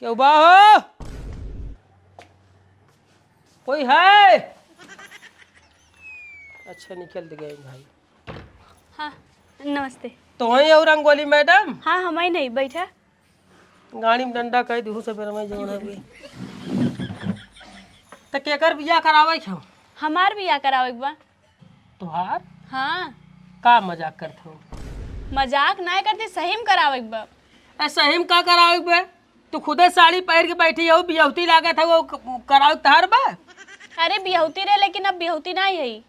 क्यों बा हो? कोई है? अच्छा निकल गए भाई। हाँ नमस्ते। तो वही और रंगोली मैडम हाँ हमारी नहीं बैठा। गाड़ी में डंडा कह दू से बेर में जवन है तो केकर बियाह करावे छौ? हमार भी आ कराओ एक बार। तुहार हाँ का मजाक करत हो? मजाक ना करते, सही में कराओ एक बार। ऐसा हिम का करावे बे? तू खुदे साड़ी पहन के बैठी हो, बियहुती लागत है वो करावे तार बा? अरे बिहौती रहे लेकिन अब बिहौती नहीं है।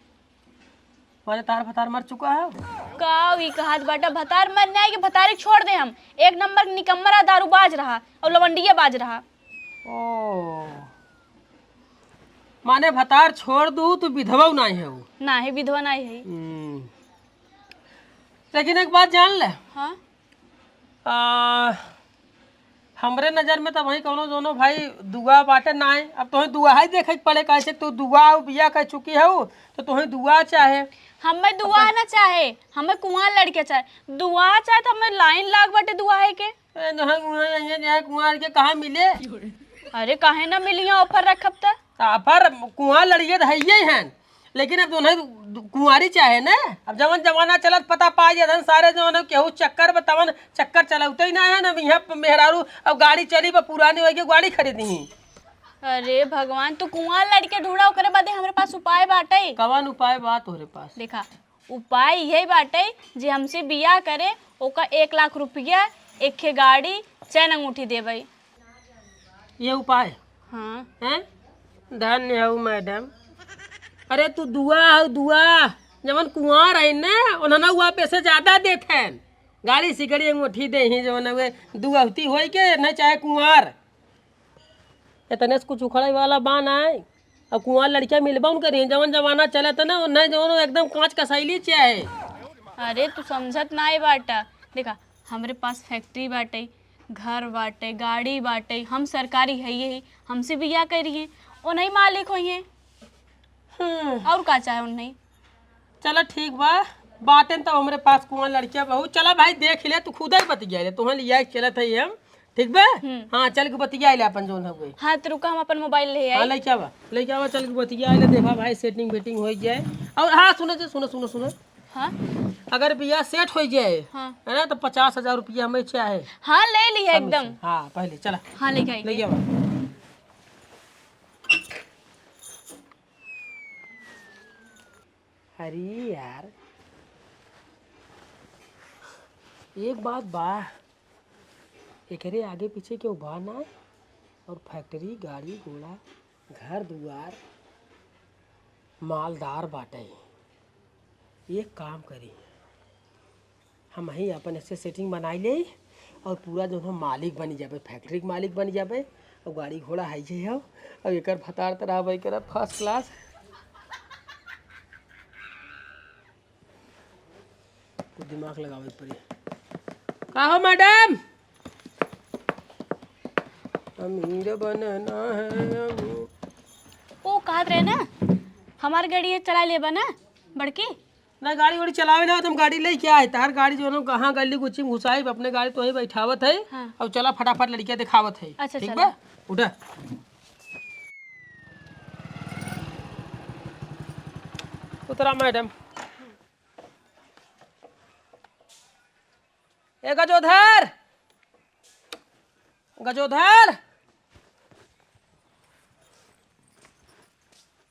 माने तार फतार मर चुका है? का कहात बाटा भतार मर नहीं कि भतारी छोड़ दे हम। एक नंबर निकम्मरा दारूबाज रहा और लवंडिया बाज रहा। ओ माने भतार छोड़ दू तो विधवा नहीं है वो? ना है विधवा नहीं है। लेकिन एक बात जान ले, हाँ हमरे नजर में तो वही कौनो दोनों भाई दुआ बाटे ना है। अब तुम्हें दुआ ही देखे पड़े कैसे तू दुआ बिया कह चुकी है तो तुम्हें दुआ चाहे। हमें दुआ ना चाहे, हमें कुआं लड़के चाहे। दुआ चाहे तो हमें लाइन लाग बाटे दुआ है के। कुआं के कहाँ मिले? अरे काहे ना मिली ऑफर रखब त। पर कुआं लड़िए तो है हैं, लेकिन अब दोनों कुंवारी चाहे ना। अब जवन जमाना चलत पता पा जाए सारे जवन केहू चक्कर बतावन चक्कर चलते ही ना है ना। यहाँ मेहरारू अब गाड़ी चली पर पुरानी हो गाड़ी खरीदी। अरे भगवान तू कुआं लड़के ढूंढा ओकरे बादे हमरे पास उपाय बाटे। कवन उपाय बात तोहरे पास? देखा उपाय यही बाटे जे हमसे बियाह करे ओका 1 लाख रुपया, एक गाड़ी, चैन अंगूठी देबई। ये उपाय हाँ हैं? धन्य हो मैडम। अरे तू दुआ हो दुआ, जवन कुंवार है ना उन्होंने हुआ पैसे ज्यादा देते हैं। गाड़ी सिगड़ी अंगूठी दे ही जवन वे दुआती हो के नहीं चाहे कुंवार इतने से कुछ उखड़े वाला बान आए। अब कुंवार लड़कियां मिलबा उनके रही जवन जमाना चले तो ना नहीं जवन एकदम कांच कसैली चाहे। अरे तू समझत ना बाटा। देखा हमरे पास फैक्ट्री बाटे, घर बाटे, गाड़ी बाटे, हम सरकारी है यही हमसे बियाह करिए और नहीं मालिक होइए और का चाहे उन्हें। चलो ठीक बा बातें तो हमारे पास कुआं लड़कियां बहु। चला भाई देख ले तू खुद ही बतिया ले तुम्हें लिया चलत है हम ठीक बा। हाँ चल के बतिया ले अपन जोन है। हाँ तो रुका हम अपन मोबाइल ले हाँ आई। लेके आवा चल के बतिया ले देखा भाई सेटिंग वेटिंग हो जाए। और हाँ सुनो सुनो सुनो सुनो, हाँ अगर बिया सेट हो जाए हाँ है ना तो 50,000 रुपया हमें चाहे। हाँ ले ली है एकदम। हाँ पहले चला हाँ लेके आई। लेके आवा। अरे यार एक बात बा, एकरे आगे पीछे क्यों बा ना और फैक्ट्री गाड़ी घोड़ा घर दुआर मालदार बाटे। एक काम करी हम ही अपन ऐसे सेटिंग बनाई ले और पूरा जो हम मालिक बनी जाबे, फैक्ट्री के मालिक बनी जाबे और गाड़ी घोड़ा है जे हो और एकर फतार तरह भाई कर फर्स्ट क्लास। कुछ दिमाग लगावे पड़ी। का हो मैडम? अमीर बनना है। ओ कहत रहे ना हमार गाड़ी चला ले बना बड़की। ना गाड़ी वाड़ी चलावे ना तो हम गाड़ी ले क्या है तार गाड़ी जो है कहाँ गली गुच्ची घुसाई अपने गाड़ी तो ही बैठावत है। हाँ। और चला फटाफट लड़कियां दिखावत है। अच्छा, ठीक चला। बा उठा। उतरा मैडम। ए गजोधर गजोधर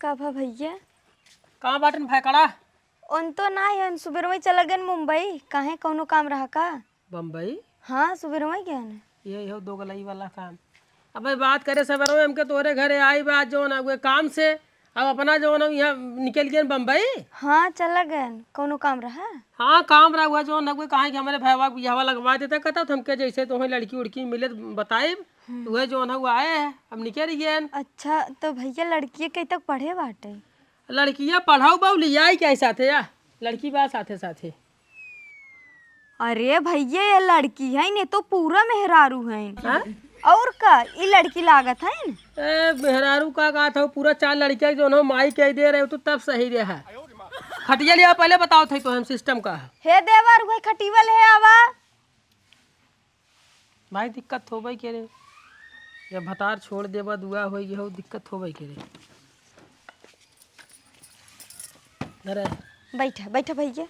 का भा भैया कहाँ बाटन फैकड़ा? उन तो ना है सुबह में चला गए मुंबई। काहे कौनो काम रहा का? बम्बई? हाँ सुबह में गया ना। ये हो दो गलाई वाला काम। अब भाई बात करे सवेरे में हमके तोरे घरे आई बात जो ना हुए काम से अब अपना जो ना यहाँ निकल गए बम्बई। हाँ चला गए कौनो काम रहा। हाँ काम रहा हुआ जो ना हुए कहाँ कि हमारे भैया बिहावा लगवा देता कहता तो हमके जैसे तुम्हें लड़की उड़की मिले बताए वह जो ना हुआ आए है अब निकल गए। अच्छा तो भैया लड़की कहीं तक पढ़े बाटे? लड़कियाँ पढ़ाओ बाऊ लिया क्या साथे या लड़की बात साथे साथे। अरे भैया ये लड़की है ने तो पूरा मेहरारू है। हाँ? और का ये लड़की लागत है न? ए मेहरारू का कहा था पूरा 4 लड़कियाँ जो ना माई कह दे रहे हो तो तब सही रहा। खटिया लिया पहले बताओ थे तो हम सिस्टम का हे देवर वही खटीवल है आवा। भाई दिक्कत हो भाई के रे जब भतार छोड़ देबा दुआ होई हो दिक्कत होबे करे। अरे बैठा बैठा भैया।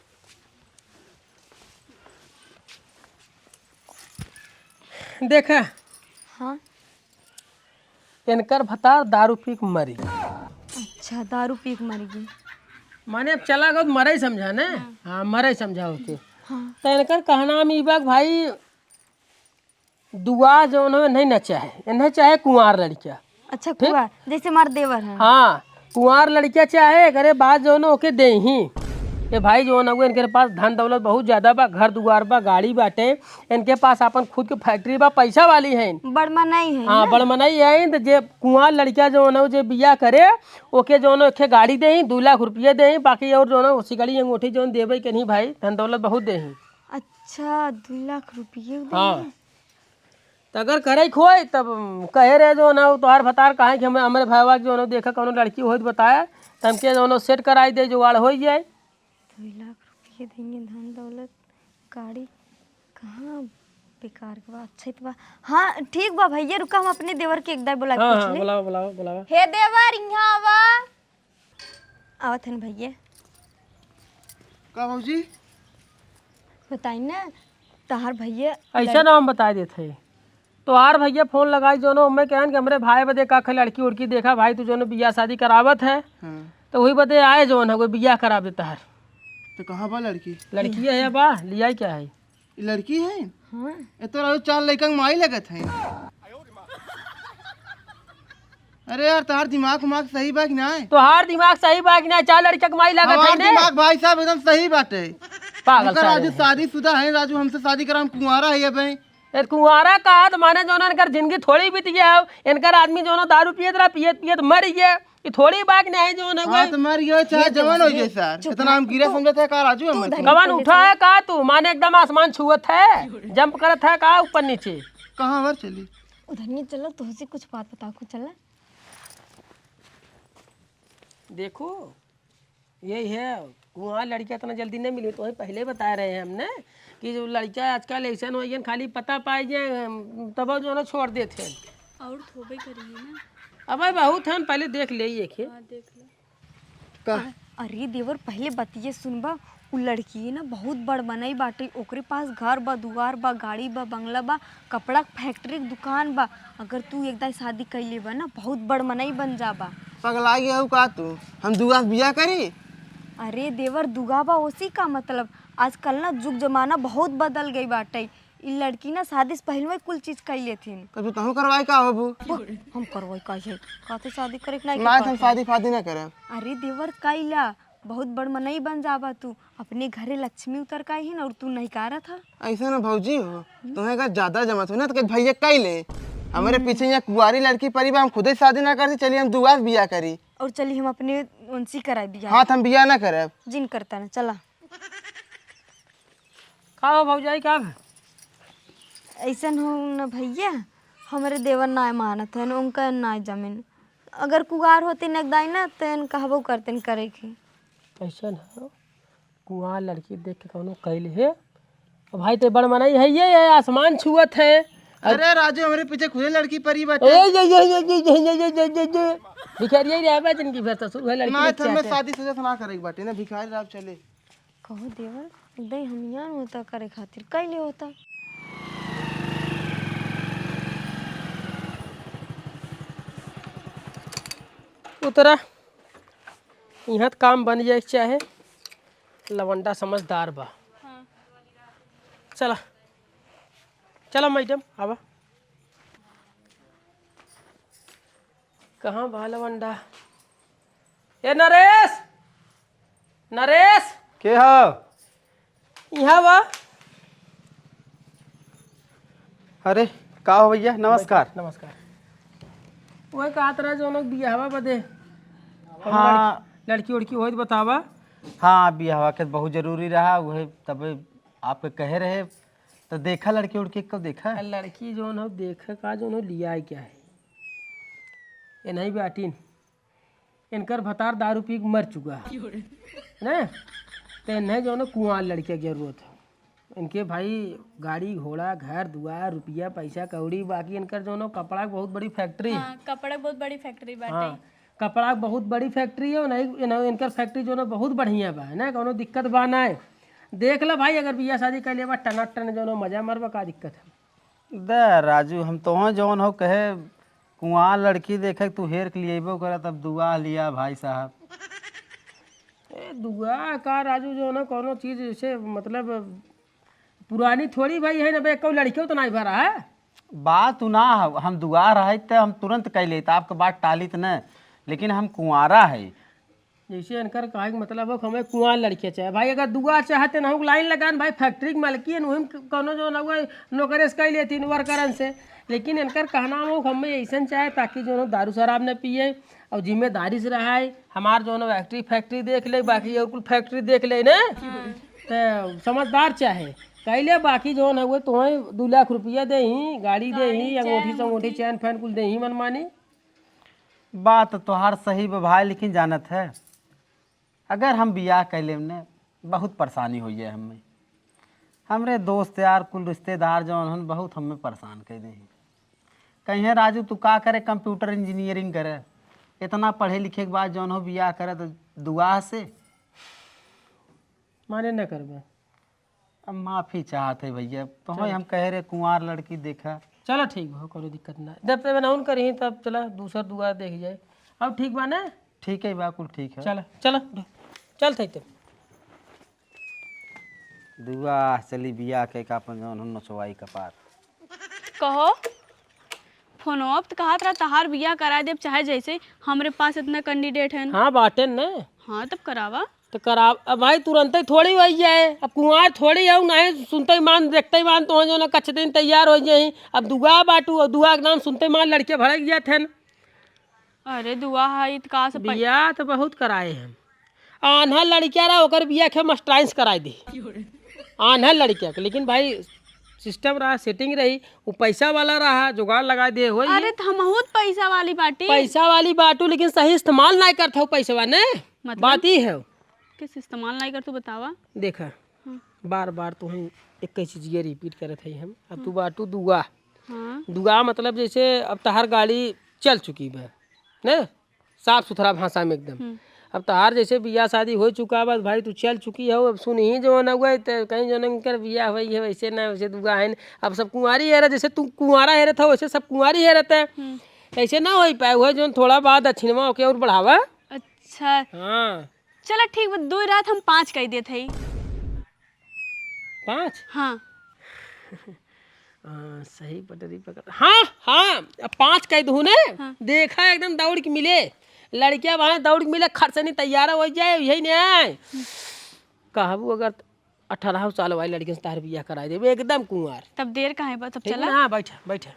देखा हाँ इनकर भतार दारू पी के मरी। अच्छा, दारू पी के मर गई। माने अब चला गो मरे ही समझा ने। हाँ मरे समझा होके। हाँ तो इनकर कहना में ई बा कि भाई दुआ जो नहीं न चाहे, इन्हें चाहे कुंवार लड़किया। अच्छा, कुआर जैसे मार देवर है। हाँ कुंवार लड़किया चाहे करे बात जो न ओके दे ही। ये भाई जो न इनके पास धन दौलत बहुत ज्यादा बा, घर दुआर बा, गाड़ी बाटे, इनके पास अपन खुद के फैक्ट्री बा, पैसा वाली है। बड़मा नहीं है। हाँ बड़मनाई है। तो जे कुंवार लड़किया जो न जे बिया करे ओके जो न एक गाड़ी दे ही, 2 लाख रुपये दे ही, बाकी और जो न सिकड़ी अंगूठी जो देवे के नहीं भाई धन दौलत बहुत दे ही। अच्छा, 2 लाख रुपये दे। हाँ तो अगर करे खोए तब कहे रहे जो न तोहार भतार कहे कि हमारे भाईवा जो न देखा कौनो लड़की हो तो बताया, तो हमके जो न सेट कराई दे, जुगाड़ हो जाए। 2 लाख रुपये देंगे, धन दौलत गाड़ी कहाँ बेकार के बा। अच्छा तो बा। हाँ ठीक बा भैया, रुका हम अपने देवर के एक दाई बुला के हाँ पूछ हाँ ले। बुलावा बुलावा बुलावा। हे देवर, यहाँ आवा। आवत हन भैया। का भौजी बताई ना तहार भैया। ऐसा ना हम बता देते है। तोहार भैया फोन लगाई जो न मैं कहन कि हमरे भाई बदे का लड़की उड़की देखा भाई, तू जो न बियाह शादी करावत है। हाँ तो वही बदे आए जो न वो बियाह करा देता है। तो कहाँ बा लड़की? लड़की है बा लिया क्या है? ये लड़की है? हाँ ये तो राजू 4 लड़का के माई लगत है। अरे यार तार दिमाग उमाग सही बा कि ना? तोहार दिमाग सही बा कि ना? 4 लड़का कमाई लागत है हमार ने। दिमाग भाई साहब एकदम सही बाटे। पागल इनका साले राजू हैं। शादीशुदा है, राजू हमसे शादी करा, हम कुंवारा है ये भाई। ये कुंवारा कहा तो माने जो न इनकर जिंदगी थोड़ी बीत गया है। इनकर आदमी जो न दारू पियत रहा, पियत पियत मर गया। ये थोड़ी बात नहीं जो न हाँ तो मर गया चाहे जवान हो जाए सर, इतना हम गिरा समझते है का राजू हम। कवन उठा है का तू? माने एकदम आसमान छुअत है, जंप करत है का ऊपर नीचे? कहाँ वर चली? उधर नहीं चलो, तुझसे कुछ बात बताओ। कुछ चला देखो यही है, वहाँ लड़कियाँ इतना जल्दी नहीं मिली। तो वही पहले बता रहे हैं हमने कि जो लड़कियाँ आजकल ऐसा हो गया खाली पता पाई जाए तब जो ना छोड़ देते हैं। और थोबे करिए ना। अब बहुत हम पहले देख ले एक ही। हाँ देख लो। का अरे देवर, पहले बतिये सुनबा। उ लड़की है ना बहुत बड़ बनई बाटे, ओकरे पास घर बा, दुआर बा, गाड़ी बा, बंगला बा, कपड़ा के फैक्ट्री के दुकान बा। अगर तू एकदा शादी कैले बा ना बहुत बड़ मनई बन जाबा। पगला गया हो का तू? हम दुआ बिया करी? अरे देवर, दुगा बा उसी का मतलब। आजकल ना जुग जमाना बहुत बदल गई बाटे। इ लड़की ना शादी से पहले कुल चीज कैले थीन। कभी कहूँ करवाई का हो बू? हम करवाई काहे? काते शादी करे के नहीं ना हम के शादी फादी ना करे। अरे देवर, कैला बहुत बड़ मनई बन जाबा तू। अपने घरे लक्ष्मी उतर का ही ना, और तू नहीं कारा था। ऐसा ना भौजी हो, तुम्हें अगर ज्यादा जमत हो ना तो भैया कई ले। हमारे पीछे यहाँ कुंवारी लड़की परी बा, हम खुद ही शादी ना करती, चलिए हम दुआ बिया करी। और चली हम अपने उनसी कराए दिया। हाँ तो हम बिया ना करे। जिन करता ना चला। का हो भौजाई का? ऐसा हो न भैया, हमारे देवर ना मानत है, उनका ना जमीन। अगर कुगार होते नगदाई ना तो कहबो करते करे की। ऐसा ना कुआं लड़की देख के कौनो कैल है। भाई ते बड़ मनाई है, ये आसमान छुअत है। अरे राजू हमारे पीछे खुद ही लड़की परी ए बाटे। ये भिखारी ही रहे जिनकी फिर ससुर है लड़की ना देख तो हमें चाहते हैं। शादी शुदा ना करे बाटे ना, भिखारी राव चले। कहो देवर, दई हम यान होता करे खातिर कैले होता। उतरा यहाँ काम बन जाए चाहे। लवंडा समझदार बा। हाँ। चला चला मैडम आवा। कहाँ बा लवंडा? ए नरेश, नरेश के हो? यहाँ बा। अरे का हो भैया, नमस्कार। नमस्कार। वही कहा तरह जो लोग बियाहवा बदे हाँ लड़की उड़की हो तो बतावा। हाँ, बियाह के बहुत जरूरी रहा, वही तब आपके कहे रहे तो देखा लड़की उड़की को देखा। लड़की जो न देखे का जो न लिया है क्या है ये नहीं बाटीन। इनकर भतार दारू पी के मर चुका है ना, तो इन्हें जो न कुआं लड़के की जरूरत है। इनके भाई गाड़ी घोड़ा घर दुआर रुपया पैसा कौड़ी बाकी इनकर जो है कपड़ा के बहुत बड़ी फैक्ट्री है। हाँ कपड़ा बहुत बड़ी फैक्ट्री बाटे। हाँ कपड़ा के बहुत बड़ी फैक्ट्री है नहीं इनकर फैक्ट्री जो है बहुत बढ़िया बा है ना कोनो दिक्कत बा ना है। देख लो भाई अगर बियाह शादी कर लिया टना टन जो है मजा मरबा का दिक्कत है। दे राजू हम तो जौन हो कहे कुआं लड़की देखे तू हेर के लिए करा तब दुआ लिया भाई साहब। ए दुआ का राजू जो है ना कोनो चीज जैसे मतलब पुरानी थोड़ी भाई है ना भाई कोई लड़कियों तो नहीं भरा है। बात ना हो, हम दुआ रहे तो हम तुरंत कह लेते आपके बात टालित न, लेकिन हम कुंवारा है। जैसे इनकर कहे मतलब हमें कुआं लड़के चाहे भाई अगर दुआ चाहते ना लाइन लगान भाई फैक्ट्री के मालिकी है वही कोनो जो ना नौकरेस कर लेती वर्करन से। लेकिन इनकर कहना हो हमें ऐसा चाहे ताकि जो है दारू शराब न पिए और जिम्मेदारी से रहा है हमार जो है फैक्ट्री देख ले बाकी और कुल फैक्ट्री देख ले ना तो समझदार चाहे कह ले बाकी जो है वो तुम्हें 2 लाख रुपया दे ही गाड़ी दे ही अंगूठी से अंगूठी चैन फैन कुल दे ही मनमानी। बात तोहार सही बा भाई, लेकिन जानत है अगर हम बियाह कैले ने बहुत परेशानी हुई है हमें। हमरे दोस्त यार कुल रिश्तेदार जौन हन बहुत हमें परेशान कर दे। कहीं राजू तू का करे कंप्यूटर इंजीनियरिंग करे, इतना पढ़े लिखे के बाद जौन हो बियाह करे तो दुआ से माने न करबे। अब माफ़ी चाहते भैया तो हम कह रहे कुंवार लड़की देखा। चलो ठीक बा कोई दिक्कत ना जब तक बनाउन करी तब चला दूसर दुआ देख जाए। अब ठीक बा ना ठीक है बा कुल ठीक है। चलो चलो चल थे तो दुआ चली बियाह के का अपन जौन हो नचवाई कपार। कहो फोन अब तो कहा था तहार बियाह करा दे चाहे जैसे हमरे पास इतना कैंडिडेट है। हाँ बाटे न हाँ तब करावा तो करा। अब भाई तुरंत ही थोड़ी हो जाए अब कुंवार थोड़ी है नहीं सुनते ही मान देखते ही मान तो जो ना कच्छ दिन तैयार हो जाए। अब दुआ बाटू और दुआ के नाम सुनते मान लड़के भड़क गए थे। अरे दुआ है तो कहा से बियाह तो बहुत कराए हैं। आन्हा लड़किया रहा होकर बियाह के मस्टाइंस कराए दी आन्हा लड़किया के। लेकिन भाई सिस्टम रहा सेटिंग रही वो पैसा वाला रहा जुगाड़ लगा दे हो। अरे तो हम बहुत पैसा वाली पार्टी पैसा वाली बाटू लेकिन सही इस्तेमाल नहीं करता पैसा ने मतलब? बात ही है किस इस्तेमाल नहीं कर तू बतावा। देखा बार बार तो हम एक ही चीज ये रिपीट करत है हम। अब तू बाटू दुआ हाँ दुआ मतलब जैसे अब तहार गाड़ी चल चुकी है न साफ सुथरा भाषा में एकदम। अब तहार जैसे बियाह शादी हो चुका बस भाई तू चल चुकी हो। अब सुन ही जो न हुआ तो कहीं जो न कर बियाह हुई है वैसे ना वैसे दुआ है। अब सब कुंवारी है जैसे तू कुंवारा है था वैसे सब कुंवारी है रहता है। ऐसे ना हो पाए हुआ जो थोड़ा बाद दक्षिणवा होके और बढ़ावा। अच्छा हाँ चलो ठीक 2 रात हम 5 कह दिए थे। 5 हाँ सही पटरी पकड़। हाँ हाँ अब 5 कह दू ने देखा एकदम दौड़ के मिले लड़कियां वहां दौड़ के मिले खर्चनी तैयार हो जाए यही नहीं कहबू अगर 18 साल वाली लड़की से तार बियाह करा दे एकदम कुंवार। तब देर कहाँ है बस अब चला। हाँ बैठा बैठा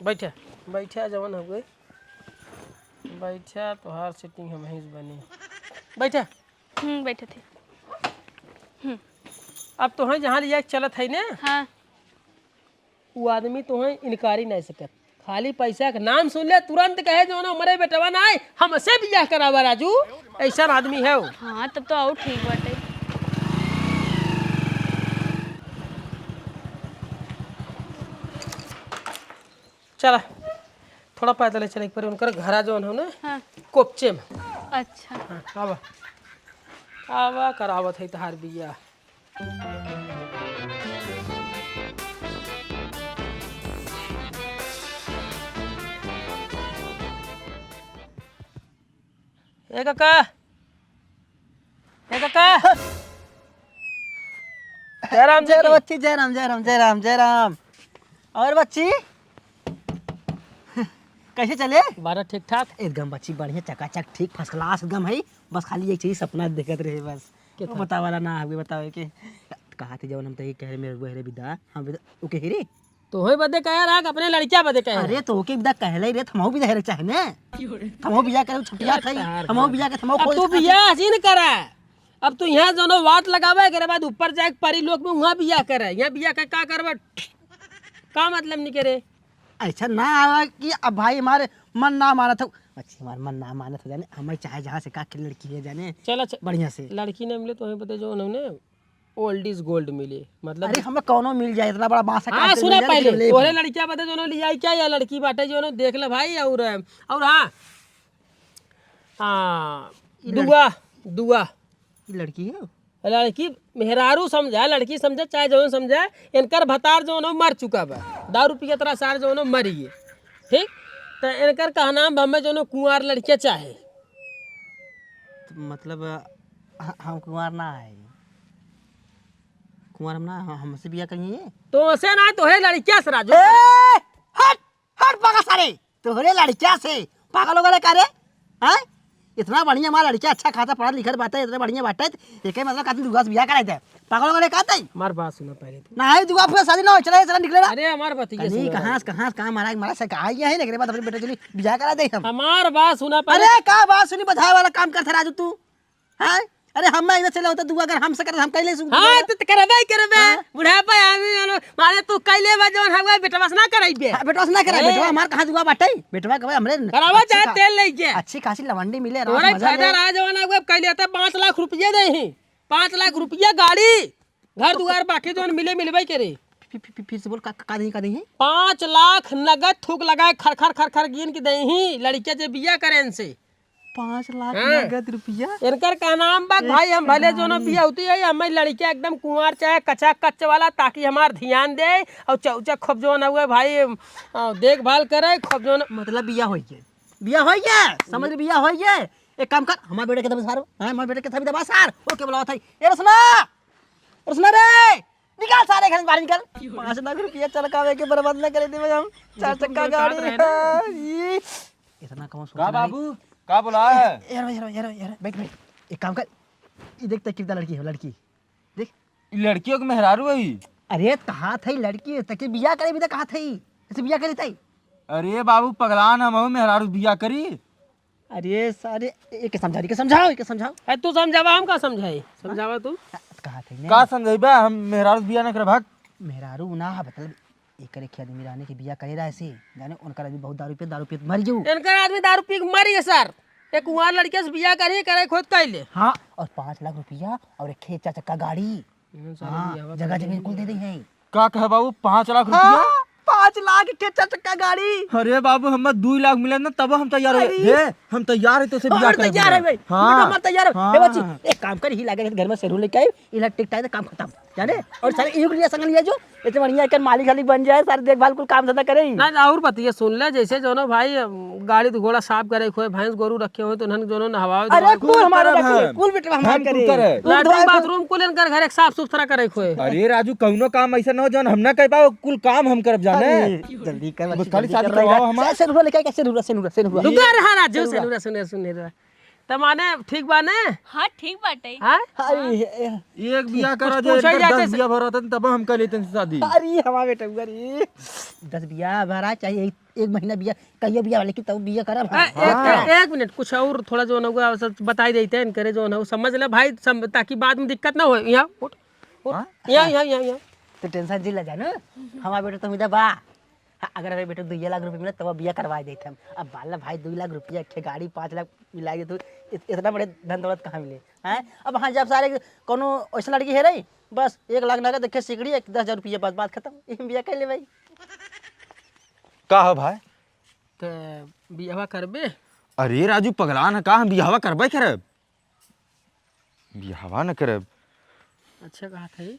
बैठा बैठा जवन हो गए बैठा तोहार सेटिंग हम ही बनी बैठा। बैठे थे। अब तो है जहाँ लिया चलत है ना हाँ वो आदमी तो है इनकारी नहीं सकत। खाली पैसा का नाम सुन ले तुरंत कहे जो ना हमारे बेटवा ना आए हमसे बियाह करावा राजू ऐसा आदमी है वो। हाँ तब तो आओ ठीक बाटे। चला थोड़ा पैदल चले पर उनकर घरा जो हो ना हाँ कोपचे में। अच्छा हाँ आवा आवा करावत है तहार बियाह। ए काका ए काका जयराम जी की। बच्ची जयराम जयराम जयराम जयराम। और बच्ची कैसे चले? बारह ठीक ठाक एकदम बच्ची बढ़िया चकाचक ठीक फर्स्ट क्लास एकदम है। बस खाली एक चीज सपना देखत रहे बस क्या था? बता वाला ना आगे बतावे के कहा थे जब हम तही कह रहे मेरे बहरे विदा हम ओके हिरे तो होय बदे कह रहा कि अपने लड़किया बदे कह अरे तो ओके विदा कहले रे थमहु विदा हेरे चाहे ने थमहु बिया करे छुटिया थई थमहु बिया के थमहु अब तू बियाह जी न करा। अब तू यहाँ जो वाट लगावे के बाद ऊपर जाए परी लोग में वहाँ बियाह करे यहाँ बियाह का क्या करबा का मतलब नहीं करे। ऐसा ना आवा कि अब भाई हमारे मन ना माना था अच्छी हमारे मन ना माना था जाने हमें चाहे जहाँ से का के लड़की है जाने चलो बढ़िया से लड़की ने मिले तो हमें बता जो उन्होंने ओल्ड इज गोल्ड मिले मतलब अरे हमें कौनो मिल जाए इतना बड़ा बांस हाँ सुना पहले तोहरे लड़किया बता जो लिया क्या या लड़की बाटे जो देख ले भाई और हाँ हाँ दुआ दुआ लड़की है लड़की मेहरारू समझा लड़की समझा चाहे जो समझा इनकर भतार जो न मर चुका बा दारू पिया तरह सार जो न मरी है ठीक तो इनकर कहना हमें जो न कुंवार लड़कियाँ चाहे मतलब हम कुंवार ना है कुंवार हम ना हमसे बिया करिए तो ऐसे ना तोहरे लड़कियाँ से राजू हट हट पागल सारे तोहरे लड़किया से पागल हो गए का रे हैं इतना बढ़िया हमारा लड़किया अच्छा खासा पढ़ा लिखा बात है इतना बढ़िया बात है एक मतलब काती दुआ से बिया कराए थे पागल हो गए कहते हमार बात सुना पहले तो ना है दुआ फिर शादी ना हो चला चला निकले ना अरे हमार बतिया नहीं कहाँ मारा से कहा है ना बाद अपने बेटे चली बिया करा दे हम हमार बात सुना पहले अरे का बात सुनी बधाई वाला काम करते राजू तू हैं अरे हम इधर चले होता दुआ अगर हमसे करे हम कैले हाँ तो करबे बुढ़ापा आवी मारे तू कैले बा जवन हवा बेटा बस ना कराइबे बेटवा से ना करे बेटवा हमार कहाँ दुआ बाटे बेटवा कहे हमरे करावा चाहे तेल ले के अच्छी खासी लवंडी मिले तोरे फायदा रहा जवन हवा कैले त 5 लाख रुपया देही 5 लाख रुपया गाड़ी घर दुआर बाकी जवन मिलबे करे फिर से बोल का देही 5 लाख नगद थूक लगाए खर गिन के देही लड़किया जे बिया करेन से 5 लाख नगद रुपया इनकर का नाम बा भाई हम भले जो ना बिया होती है हमें लड़कियां एकदम कुंवार चाहे कच्चा कच्च वाला ताकि हमार ध्यान दे और चौचा खूब जो ना हुए भाई देखभाल करे खूब जो मतलब बिया होइए समझ बिया होइए एक काम कर हमारे बेटे के दबा सारो हां हमारे बेटे के थभी दबा सार ओके बुलाओ थाई ए रसना रे निकाल सारे घर से बाहर निकल 5 लाख रुपया चलकावे के बर्बाद न करे देवे हम 4 चक्का गाड़ी इतना कम सोच का बाबू का बोला है यार बैठ एक काम कर ये देख कितना लड़की है लड़की देख लड़कियों के मेहरारू है अरे कहाँ थी लड़की तके बिया करे भी तो कहाँ थी ऐसे बिया करे थी अरे बाबू पगलान हम मेहरारू बिया करी अरे सारे एक समझाओ तू समझावा हम का समझाई समझावा तू कहाँ थी का समझेबे हम मेहरारू बिया न करे भाग मेहरारू ना मतलब एक एक आदमी रहने के बिया करे रहा ऐसे जाने उनका आदमी बहुत दारू पे मर जाऊ इनकर आदमी दारू पी के मरी है सर एक कुंवार लड़के से बिया करे खुद कैले हाँ और 5 लाख रुपया और एक खेत 4 चक्का गाड़ी हाँ, जगह जमीन कुल दे दी है का कहे बाबू 5 लाख रुपया 5 लाख खेत 4 चक्का गाड़ी अरे बाबू हमें 2 लाख मिले ना तब हम तैयार है हम तैयार है तो से बिया करे तैयार है भाई हाँ हम तैयार है ए बच्ची एक काम कर ही लगे घर में सेरू लेके आई इलेक्ट्रिक टाइम काम खत्म जाने और सारे एक लिया संग लिया जो इतने बढ़िया कर मालिक खाली बन जाए सारे देखभाल कुल काम धंधा करे ना और बतिए सुन ले जैसे जो ना भाई गाड़ी घोड़ा साफ करे खोए भैंस गोरू रखे हो तो उन्हें जो ना हवा अरे कुल हमारे कुल बेटा हमारे करे लैट्रिन बाथरूम कुल इनकर घर एक साफ सुथरा करे खोए अरे राजू कौनो काम ऐसा न हो जौन हम ना कर पाओ कुल काम हम करब जाने जल्दी कर बस खाली शादी करवाओ हमारे से रुपया लेके कैसे रुपया रुका रहा राजू से सुने त माने ठीक बा ने हाँ ठीक बाटे हां एक बिया करा जे पूछा जाते 10 बिया भरा तब हम कर लेते शादी अरे हमारे बेटा अरे 10 बिया भरा चाहिए 1 महीना बिया कहियो बिया वाले की तब बिया करा एक मिनट कुछ और थोड़ा जो ना हुआ बताई देते हैं करे जो ना समझ ले भाई ताकि बाद में दिक्कत ना हो यहाँ उठ यहाँ तो टेंशन जी ला जानो हमारे बेटा तो मुझे बा अगर हमारे बेटे 2 लाख रुपए मिले तब बिया करवा देते हम अब बाला भाई 2 लाख रुपया एक गाड़ी 5 लाख मिला के तो इतना बड़े धन दौलत कहाँ मिले हैं अब हाँ जब सारे कोनो ऐसा लड़की है रही बस 1 लाख नगद देखे सिगड़ी 10,000 रुपया बस बात खत्म ये बिया कर ले भाई का हो भाई तो बियाह करबे अरे राजू पगलान है का हम बियाहवा करबे करब बियाहवा न करब अच्छा कहा था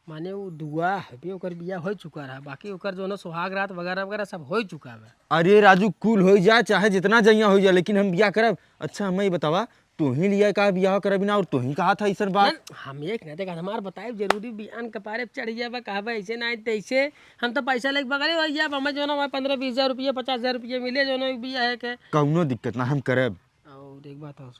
माने वो दुआ है ओकर बिया हो चुका रहा बाकी ओकर जो ना सुहाग रात वगैरह वगैरह सब हो चुका है अरे राजू कुल हो जाए चाहे जितना जइया हो जाए लेकिन हम बियाह करब अच्छा हमें बतावा तू ही लिया का बियाह करब ना और तू ही कहा था इसन बात हम एक ना देखा हमार बताए जरूरी बयान कपारे चढ़ जाए कहबा ऐसे ना तैसे हम तो पैसा लेके बगले हो जाए हमें जो ना 15-20 हज़ार रुपया 50,000 रुपया मिले जो ना बिया है के कौनो दिक्कत ना हम करब और एक बात और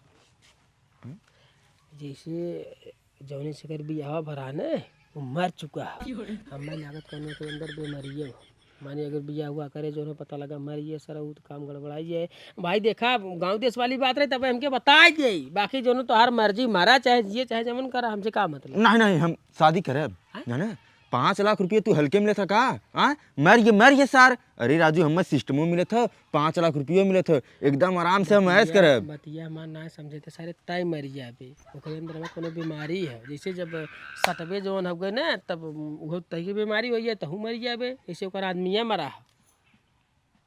जैसे जौने से कर बियाह भरा ने वो मर चुका है हमें लागत करने के अंदर बीमारी है माने अगर बिया हुआ करे जो है पता लगा मरिए सर तो काम गड़बड़ाई है भाई देखा गांव देश वाली बात रही तब हमके बताई जाई बाकी जो तो हर मर्जी मारा चाहे जिए चाहे जमन करा हमसे का मतलब नहीं हम शादी करब जाने 5 लाख रुपये तू हल्के में ले सका मर ये सर अरे राजू हमें सिस्टमो मिले थे 5 लाख रुपये मिले थे एकदम आराम से हम ऐश करब। बतिया हमार ना समझे थे सारे तय मर जाबे ओकरे अंदर में कोनो बीमारी है जैसे जब सटबे जवन हो गए ना तब वो तही की बीमारी हो जाए तहू मर जाबे ऐसे ओकर आदमिया मरा है।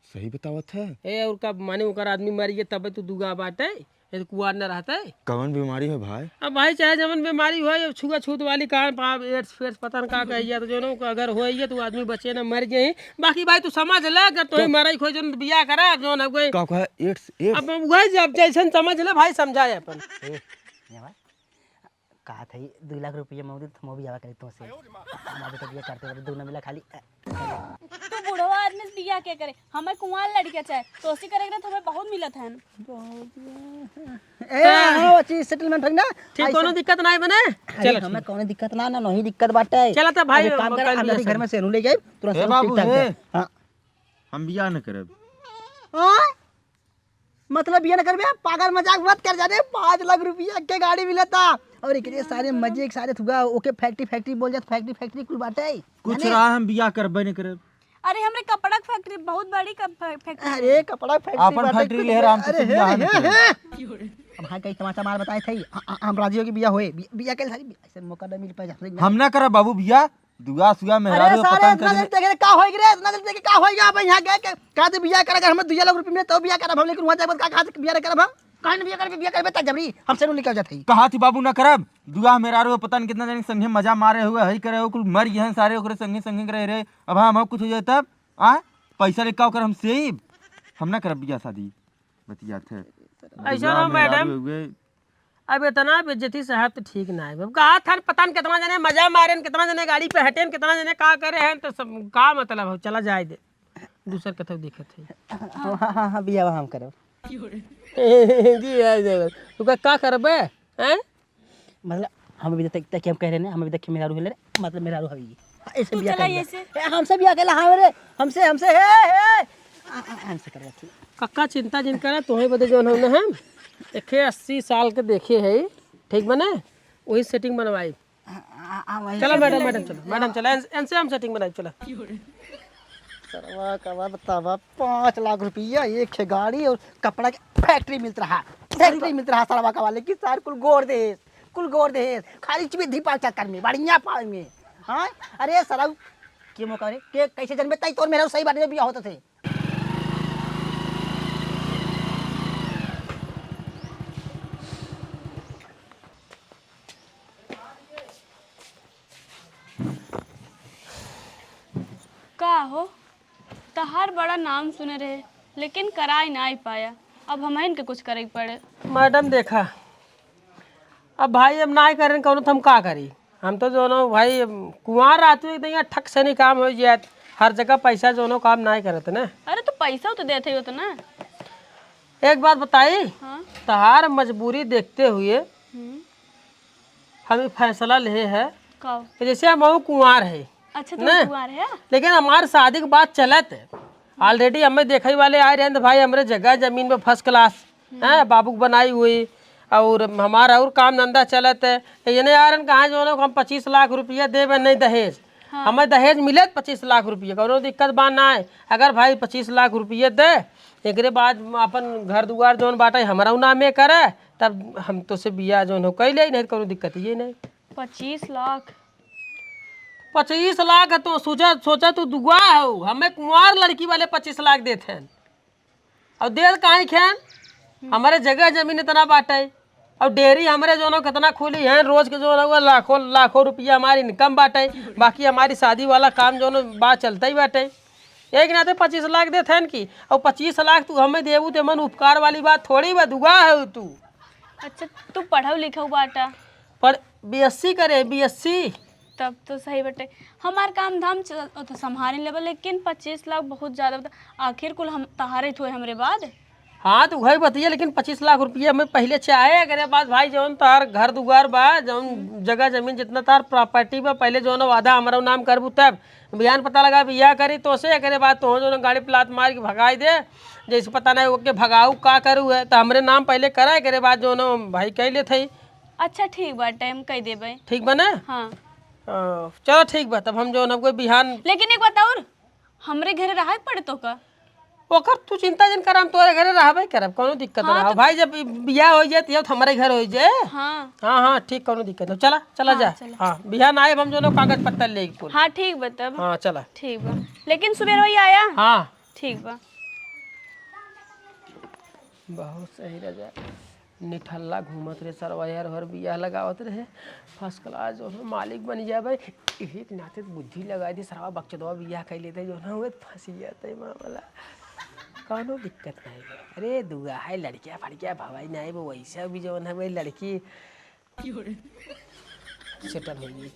सही बतावत है। ए और का माने ओकर आदमी मर गए तब तू दुगा बाटे ये कुआर न रहते। कौन बीमारी है भाई? अब भाई चाहे जवन बीमारी हो या छुआ छूत वाली कान पाप एड्स फेड्स पता न का कहिए तो जो नो अगर हो तो आदमी बचे न मर गए। बाकी भाई तू समझ ले अगर तोही मरई खोई जो बियाह करा जो न कोई का कहा एड्स एड्स अब वही जब जैसन समझ ले भाई समझाए अपन। कहा था 2 लाख रुपये मौदी तुम भी आवा करी तो से हमारे तो बिया करते बड़े दूना मिला खाली तू बूढ़ो आदमी से बियाह के करे हमें कुंवार लड़के चाहे तो उसी करेगा ना तो हमें बहुत मिलत है ए हां चीज सेटलमेंट हो ना ठीक कोनो दिक्कत नहीं बने। चल हमें कौन दिक्कत ना ना नहीं दिक्कत बाटे। चला तो भाई काम कर हमारे घर में सेरू ले जाए तुरंत सब बाबू, ठीक ठाक हे। है। हां हम बियाह न करब। हां मतलब ये ना करबे पागल मजाक मत कर जाने 5 लाख रुपया के गाड़ी मिला था और एकरे सारे मजे एक सारे थुगा ओके फैक्ट्री बोल जात फैक्ट्री कुल बाटे कुछ रहा हम बियाह करबे नहीं करब। अरे हमरे कपड़ा के फैक्ट्री बहुत बड़ी फैक्ट्री अरे कपड़ा फैक्ट्री अपन फैक्ट्री ले राम से बियाह न करब। अब हां कई तमाचा मार बताए थे हम राजियो की बियाह होए बियाह के सारी ऐसे मौका न मिल पाए हम ना करब बाबू बियाह दुआ सुआ मेहरा अरे सारे पता इतना देर देखे का होई रे इतना देर देखे का होईगा अब यहां गए का तो बियाह कर अगर हम 2 लाख रुपए में तो बियाह करब हम लेकिन वहां जाए का से बियाह करब हम काहे न बियाह करबे त जबरी हमसे नु निकल जाते कहा थी बाबू ना करब दुआ मेहरा पता नहीं कितना जन संगे मजा मारे हुए हई करे हो कुल मर गए हैं सारे ओकरे संगे संगे रहे रे अब हम कुछ हो जाए तब आ पैसा लेके कर हम से हम ना करब बियाह शादी बतिया थे ऐसा ना मैडम अब इतना बेइज्जती साहब तो ठीक ना है। अब कहा था पता नहीं कितना जने मजा मारे कितना जने गाड़ी पे हटे कितना जने का करे हैं तो सब का मतलब हो चला जाए दे दूसर कथो दिखत है। हां बियाह हम करब जी है तू का करबे हैं मतलब हम अभी तक हम कह रहे हैं हम अभी तक मेरा रू है मतलब मेरा रू हवी ऐसे तू बियाह चला कर ऐसे हमसे बियाह केला हां रे हमसे हे हमसे करवा कक्का चिंता जिन करा तोहे बदे जो होने हम 80 साल के देखे है ठीक बने वही सेटिंग बनवाई। चलो मैडम चलो इनसे हम सेटिंग बनाई चलो सरवा कवा बतावा 5 लाख रुपया एक है गाड़ी और कपड़ा की फैक्ट्री मिलता रहा सरवा कवा लेकिन सार कुल गोर दे खाली चिबिधी पाल चक्कर में बढ़िया पाल में हां अरे सरव के मौका रे के कैसे जन्मे तई तोर मेरा सही बात में बियाह होता थे। का हो तहार बड़ा नाम सुने रहे लेकिन करा ही ना पाया अब हम इनके कुछ करे पड़े। मैडम देखा अब भाई अब ना करें कौन तो हम का करी हम तो जो नो भाई कुआर आते एकदम ठक से नहीं काम हो जाए हर जगह पैसा जो नो काम ना करते ना। अरे तो पैसा तो देते हो तो ना। एक बात बताई हाँ तहार मजबूरी देखते हुए हम फैसला ले है कब कि जैसे हम कुआर है अच्छा तो नहीं। कुंवार है लेकिन हमारे शादी की बात चलत है ऑलरेडी हमें देखे वाले आए रहे तो भाई हमारे जगह जमीन में फर्स्ट क्लास है बाबू की बनाई हुई और हमारा और काम धंधा चलत है ये नहीं आ रहे कहाँ जो हम 25 लाख रुपया देवे नहीं दहेज हमें दहेज मिले 25 लाख रुपया कोनो दिक्कत बात ना है। अगर भाई 25 लाख रुपये दे एक बाद अपन घर दुआर जौन बाटे हमारा नामे करे तब हम तो से बिया जौन हो कैले नहीं कोनो दिक्कत ये नहीं। 25 लाख 25 लाख है तो सोचा तू दुआ हो हमें कुंवार लड़की वाले 25 लाख देते हैं और देर काहे खेन हमारे जगह जमीन इतना बाटे और डेयरी हमारे जो नो कितना खुली है रोज के जो है लाखों रुपया हमारी इनकम बाटे बाकी हमारी शादी वाला काम जो बात चलता ही बाटे एक नाते 25 लाख देते हैं कि और 25 लाख तू हमें देबू तो मन उपकार वाली बात थोड़ी बा दुआ है तू। अच्छा तू पढ़ाओ लिखाओ बाटा पर BSc करे BSc तब तो सही बटे हमार काम धाम तो संभालने लेवल लेकिन 25 लाख बहुत ज़्यादा बता आखिर कुल हम तहारे थे हमरे बाद। हाँ तो वही बताइए लेकिन 25 लाख रुपया हमें पहले चाहे अगर बाद भाई जौन तार घर दुआर बा जौन जगह जमीन जितना तार प्रॉपर्टी बा पहले जो वादा हमारा नाम करबू तब बयान पता लगा बिया करी तो से अगर बाद तो जो गाड़ी प्लाट मार के भगाई दे जैसे पता नहीं ओके भगाऊ का करूँ है तो हमारे नाम पहले करा करे बाद जो भाई कह ले थे। अच्छा ठीक बा टाइम कह देबे ठीक बने हाँ चलो ठीक बा तब हम जो कोई बिहान लेकिन एक बताओ हमरे घरे रहा पड़े तो का ओकर तू चिंता जन कर, हम तोरे घरे रहबे करब, कोनो दिक्कत ना हो भाई। जब बियाह हो जाए तो हमारे घर हो जाए। हाँ हाँ हाँ ठीक, कोनो दिक्कत नहीं, चला चला जा। हाँ बियाह ना आए हम जो कागज पत्तर ले कुल। हाँ ठीक बा तब। हाँ चला। ठीक बा, लेकिन सुबह वही आया। हाँ ठीक बा। बहुत सही रजा, निठल्ला घूमत रहे सरवा यार, हर बियाह लगावत रहे फर्स्ट क्लास जो है मालिक बन जाए। एक नाते बुद्धि लगा दी सरवा बक्चदवा बियाह कर लेते जो ना हुए फंसी जाते मामला, कौनो दिक्कत नहीं। अरे दुआ है लड़कियाँ फड़कियाँ भवाई नहीं, वो वैसा भी जो है लड़की सेटल होगी।